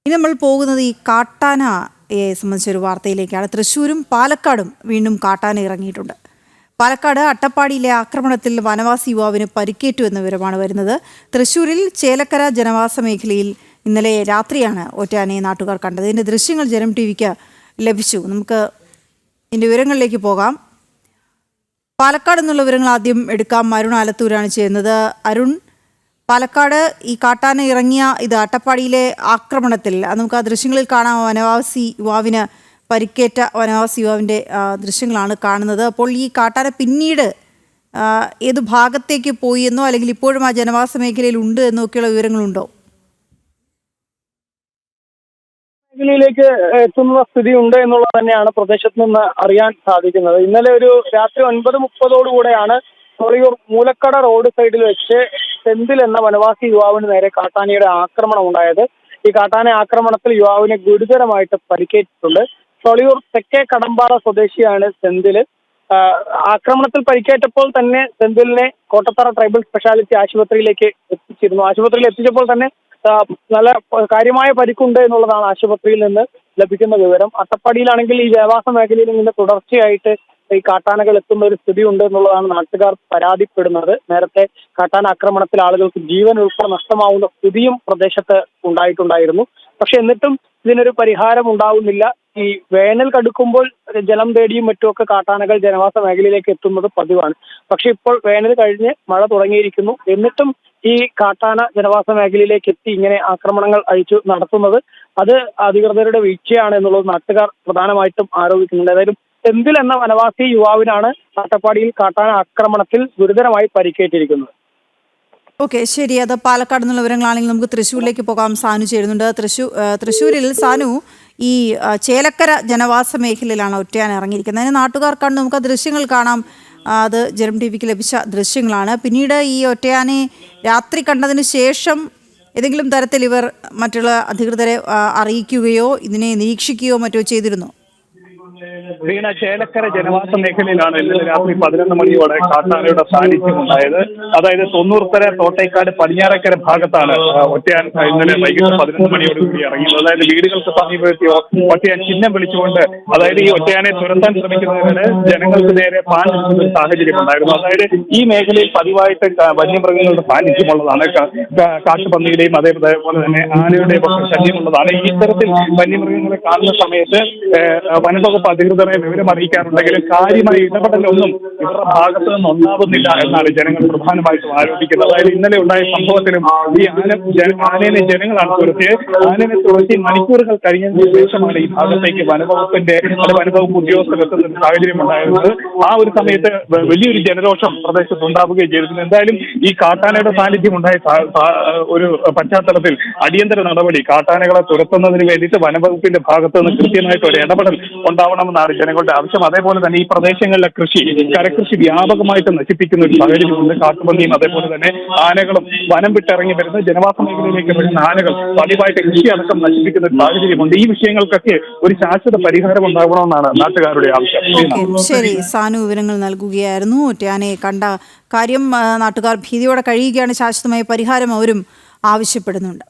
ഇനി നമ്മൾ പോകുന്നത് ഈ കാട്ടാനയെ സംബന്ധിച്ചൊരു വാർത്തയിലേക്കാണ്. തൃശ്ശൂരും പാലക്കാടും വീണ്ടും കാട്ടാന ഇറങ്ങിയിട്ടുണ്ട്. പാലക്കാട് അട്ടപ്പാടിയിലെ ആക്രമണത്തിൽ വനവാസി യുവാവിന് പരിക്കേറ്റു എന്ന വിവരമാണ് വരുന്നത്. തൃശ്ശൂരിൽ ചേലക്കര ജനവാസ മേഖലയിൽ ഇന്നലെ രാത്രിയാണ് ഒറ്റയാനയെ നാട്ടുകാർ കണ്ടത്. ഇതിൻ്റെ ദൃശ്യങ്ങൾ ജനം ടിവിക്ക് ലഭിച്ചു. നമുക്ക് ഇതിൻ്റെ വിവരങ്ങളിലേക്ക് പോകാം. പാലക്കാട് എന്നുള്ള വിവരങ്ങൾ ആദ്യം എടുക്കാം. അരുൺ ആലത്തൂരാണ് ചെയ്യുന്നത്. അരുൺ, പാലക്കാട് ഈ കാട്ടാന ഇറങ്ങിയ ഇത് അട്ടപ്പാടിയിലെ ആക്രമണത്തിൽ നമുക്ക് ആ ദൃശ്യങ്ങളിൽ കാണാം. വനവാസി യുവാവിന് പരിക്കേറ്റ വനവാസി യുവാവിൻ്റെ ദൃശ്യങ്ങളാണ് കാണുന്നത്. അപ്പോൾ ഈ കാട്ടാന പിന്നീട് ഏത് ഭാഗത്തേക്ക് പോയി എന്നോ അല്ലെങ്കിൽ ഇപ്പോഴും ആ ജനവാസ മേഖലയിൽ ഉണ്ട് എന്നൊക്കെയുള്ള വിവരങ്ങളുണ്ടോ? മേഖലയിലേക്ക് എത്തുന്ന സ്ഥിതി ഉണ്ട് എന്നുള്ളത് തന്നെയാണ് പ്രദേശത്ത് നിന്ന് അറിയാൻ സാധിക്കുന്നത്. ഇന്നലെ ഒരു രാത്രി 9:30 തൊളിയൂർ മൂലക്കട റോഡ് സൈഡിൽ വെച്ച് സെന്തിൽ എന്ന വനവാസി യുവാവിന് നേരെ കാട്ടാനയുടെ ആക്രമണം ഉണ്ടായത്. ഈ കാട്ടാന ആക്രമണത്തിൽ യുവാവിന് ഗുരുതരമായിട്ട് പരിക്കേറ്റിട്ടുണ്ട്. തൊളിയൂർ തെക്കേ കടമ്പാറ സ്വദേശിയാണ് സെന്തില്. ആക്രമണത്തിൽ പരിക്കേറ്റപ്പോൾ തന്നെ സെന്തിലിനെ കോട്ടത്തറ ട്രൈബൽ സ്പെഷ്യാലിറ്റി ആശുപത്രിയിലേക്ക് എത്തിച്ചിരുന്നു. ആശുപത്രിയിൽ എത്തിച്ചപ്പോൾ തന്നെ നല്ല കാര്യമായ പരിക്കുണ്ട് എന്നുള്ളതാണ് ആശുപത്രിയിൽ നിന്ന് ലഭിക്കുന്ന വിവരം. അട്ടപ്പാടിയിലാണെങ്കിൽ ഈ ജനവാസ മേഖലയിൽ നിന്ന് തുടർച്ചയായിട്ട് ഈ കാട്ടാനകൾ എത്തുന്ന ഒരു സ്ഥിതി ഉണ്ട് എന്നുള്ളതാണ് നാട്ടുകാർ പരാതിപ്പെടുന്നത്. നേരത്തെ കാട്ടാന ആക്രമണത്തിൽ ആളുകൾക്ക് ജീവൻ ഉൾപ്പെടെ നഷ്ടമാവുന്ന സ്ഥിതിയും പ്രദേശത്ത് ഉണ്ടായിട്ടുണ്ടായിരുന്നു. പക്ഷെ എന്നിട്ടും ഇതിനൊരു പരിഹാരം ഉണ്ടാവുന്നില്ല. ഈ വേനൽ കടുക്കുമ്പോൾ ജലം തേടിയും മറ്റുമൊക്കെ കാട്ടാനകൾ ജനവാസ മേഖലയിലേക്ക് എത്തുന്നത് പതിവാണ്. പക്ഷെ ഇപ്പോൾ വേനൽ കഴിഞ്ഞ് മഴ തുടങ്ങിയിരിക്കുന്നു. എന്നിട്ടും ഈ കാട്ടാന ജനവാസ മേഖലയിലേക്ക് എത്തി ഇങ്ങനെ ആക്രമണങ്ങൾ അഴിച്ചു നടത്തുന്നത് അത് അധികൃതരുടെ വീഴ്ചയാണ് എന്നുള്ളത് നാട്ടുകാർ പ്രധാനമായിട്ടും ആരോപിക്കുന്നുണ്ട്. ഏതായാലും സെന്തിൽ എന്ന വനവാസി യുവാവിനാണ് അട്ടപ്പാടിയിൽ കാട്ടാന ആക്രമണത്തിൽ ഗുരുതരമായി പരിക്കേറ്റിരിക്കുന്നത്. ഓക്കെ, ശരി. അത് പാലക്കാട് എന്നുള്ള വിവരങ്ങളാണെങ്കിൽ നമുക്ക് തൃശ്ശൂരിലേക്ക് പോകാം. സാനു ചേരുന്നുണ്ട്. തൃശ്ശൂരിൽ സാനു, ഈ ചേലക്കര ജനവാസ മേഖലയിലാണ് ഒറ്റയാൻ ഇറങ്ങിയിരിക്കുന്നത്. അതിന് നാട്ടുകാർക്കാണ് നമുക്ക് ആ ദൃശ്യങ്ങൾ കാണാം. അത് ജനം ടി വിക്ക് ലഭിച്ച ദൃശ്യങ്ങളാണ്. പിന്നീട് ഈ ഒറ്റയാനെ രാത്രി കണ്ടതിന് ശേഷം ഏതെങ്കിലും തരത്തിൽ ഇവർ മറ്റുള്ള അധികൃതരെ അറിയിക്കുകയോ ഇതിനെ നിരീക്ഷിക്കുകയോ മറ്റോ ചെയ്തിരുന്നോ? വീണ, ചേലക്കര ജനവാസ മേഖലയിലാണ് ഇന്നലെ രാത്രി 11 മണിയോടെ കാട്ടാനയുടെ സാന്നിധ്യം ഉണ്ടായത്. അതായത് തൊണ്ണൂർക്കര തോട്ടേക്കാട് പടിഞ്ഞാറക്കര ഭാഗത്താണ് ഒറ്റയാൻ ഇന്നലെ വൈകിട്ട് 11 മണിയോട് കൂടി ഇറങ്ങിയത്. അതായത് വീടുകൾക്ക് സമീപത്തെയോ ഒറ്റയാൻ ചിഹ്നം വിളിച്ചുകൊണ്ട് അതായത് ഈ ഒറ്റയാനെ തുരത്താൻ ശ്രമിക്കുന്നതിന് ജനങ്ങൾക്ക് നേരെ പാൻ നിൽക്കുന്ന ഒരു സാഹചര്യം ഉണ്ടായിരുന്നു. അതായത് ഈ മേഖലയിൽ പതിവായിട്ട് വന്യമൃഗങ്ങളുടെ സാന്നിധ്യമുള്ളതാണ്. കാട്ടുപന്നിയുടെയും അതേപോലെ തന്നെ ആനയുടെയും ഒക്കെ ശല്യമുള്ളതാണ്. ഈ ഇത്തരത്തിൽ വന്യമൃഗങ്ങളെ കാണുന്ന സമയത്ത് വനംവകുപ്പ് അധികൃതരെ വിവരം അറിയിക്കാറുണ്ടെങ്കിലും കാര്യമായ ഇടപെടലൊന്നും ഇവരുടെ ഭാഗത്തു നിന്ന് ഉണ്ടാവുന്നില്ല എന്നാണ് ജനങ്ങൾ പ്രധാനമായിട്ടും ആരോപിക്കുന്നത്. അതായത് ഇന്നലെ ഉണ്ടായ സംഭവത്തിലും ഈ ആനയെ ജനങ്ങളാണ് തുരത്തിയത്. ആനയെ തുരത്തി മണിക്കൂറുകൾ കഴിഞ്ഞതിന് ശേഷമാണ് ഈ ഭാഗത്തേക്ക് വനംവകുപ്പ് ഉദ്യോഗസ്ഥർ എത്തുന്ന സാഹചര്യം ഉണ്ടായിരുന്നത്. ആ ഒരു സമയത്ത് വലിയൊരു ജനരോഷം പ്രദേശത്ത് ഉണ്ടാവുകയും ചെയ്തിരുന്നു. എന്തായാലും ഈ കാട്ടാനയുടെ സാന്നിധ്യം ഉണ്ടായ ഒരു പശ്ചാത്തലത്തിൽ അടിയന്തര നടപടി കാട്ടാനകളെ തുരത്തുന്നതിന് വേണ്ടിയിട്ട് വനംവകുപ്പിന്റെ ഭാഗത്ത് നിന്ന് കൃത്യമായിട്ട് ഒരു ഇടപെടൽ ഉണ്ടാവണമെന്നാണ് ജനങ്ങളുടെ ആവശ്യം. അതേപോലെ തന്നെ ഈ പ്രദേശങ്ങളിലെ കരകൃഷി വ്യാപകമായിട്ട് നശിപ്പിക്കുന്ന ഒരു സാഹചര്യമുണ്ട്. കാട്ടുപന്നിയും അതേപോലെ തന്നെ ആനകളും വനം വിട്ടിറങ്ങി വരുന്ന ജനവാസ മേഖലയിലേക്ക് വരുന്ന ആനകൾ പതിവായിട്ട് കൃഷി അടക്കം നശിപ്പിക്കുന്ന ഒരു സാഹചര്യമുണ്ട്. ഈ വിഷയങ്ങൾക്കൊക്കെ ഒരു ശാശ്വത പരിഹാരം ഉണ്ടാകണമെന്നാണ് നാട്ടുകാരുടെ ആവശ്യം. ശരി, സാനു വിവരങ്ങൾ നൽകുകയായിരുന്നു. ഒറ്റയാനെ കണ്ട കാര്യം നാട്ടുകാർ ഭീതിയോടെ കഴിയുകയാണ്. ശാശ്വതമായ പരിഹാരം അവരും ആവശ്യപ്പെടുന്നുണ്ട്.